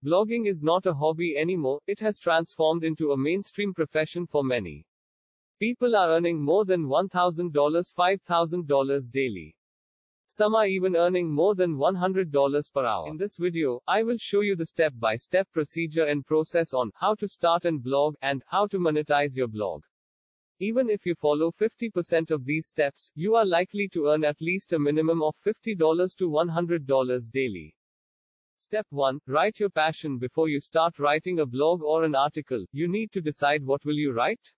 Blogging is not a hobby anymore, it has transformed into a mainstream profession for many. People are earning more than $1,000, $5,000 daily. Some are even earning more than $100 per hour. In this video, I will show you the step-by-step procedure and process on how to start and blog and how to monetize your blog. Even if you follow 50% of these steps, you are likely to earn at least a minimum of $50 to $100 daily. Step 1. Write your passion. Before you start writing a blog or an article, you need to decide what will you write?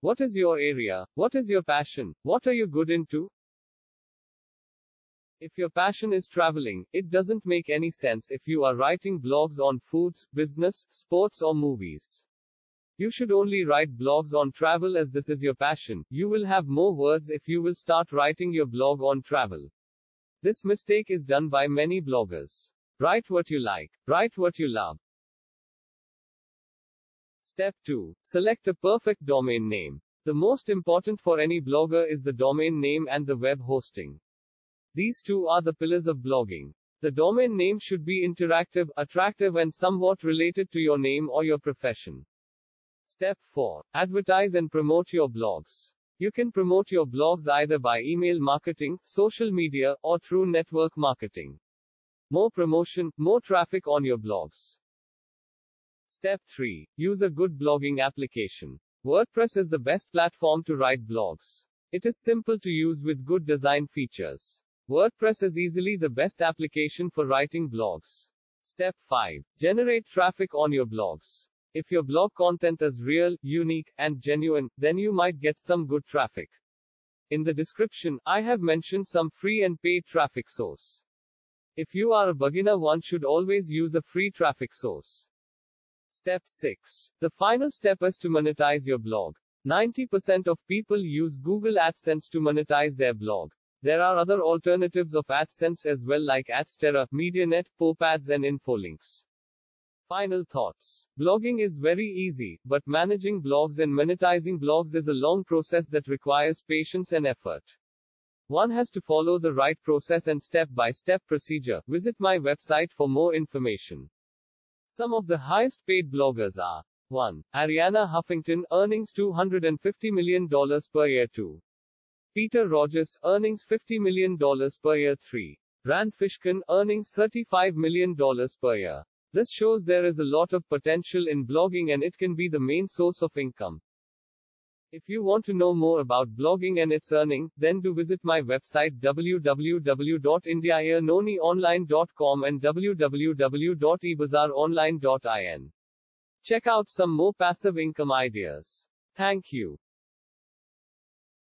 What is your area? What is your passion? What are you good into? If your passion is traveling, it doesn't make any sense if you are writing blogs on foods, business, sports or movies. You should only write blogs on travel as this is your passion. You will have more words if you will start writing your blog on travel. This mistake is done by many bloggers. Write what you like. Write what you love. Step 2. Select a perfect domain name. The most important for any blogger is the domain name and the web hosting. These two are the pillars of blogging. The domain name should be interactive, attractive and somewhat related to your name or your profession. Step 4. Advertise and promote your blogs. You can promote your blogs either by email marketing, social media, or through network marketing. More promotion, more traffic on your blogs. Step 3. Use a good blogging application. WordPress is the best platform to write blogs. It is simple to use with good design features. WordPress is easily the best application for writing blogs. Step 5. Generate traffic on your blogs. If your blog content is real, unique, and genuine, then you might get some good traffic. In the description, I have mentioned some free and paid traffic source. If you are a beginner, one should always use a free traffic source. Step 6. The final step is to monetize your blog. 90% of people use Google AdSense to monetize their blog. There are other alternatives of AdSense as well like Adsterra, MediaNet, PopAds and Infolinks. Final thoughts. Blogging is very easy, but managing blogs and monetizing blogs is a long process that requires patience and effort. One has to follow the right process and step-by-step procedure. Visit my website for more information. Some of the highest paid bloggers are 1. Arianna Huffington, earnings $250 million per year. 2. Peter Rogers, earnings $50 million per year. 3. Rand Fishkin, earnings $35 million per year. This shows there is a lot of potential in blogging and it can be the main source of income. If you want to know more about blogging and its earning, then do visit my website www.indiaearn+online.com and www.ebazaronline.in. Check out some more passive income ideas. Thank you.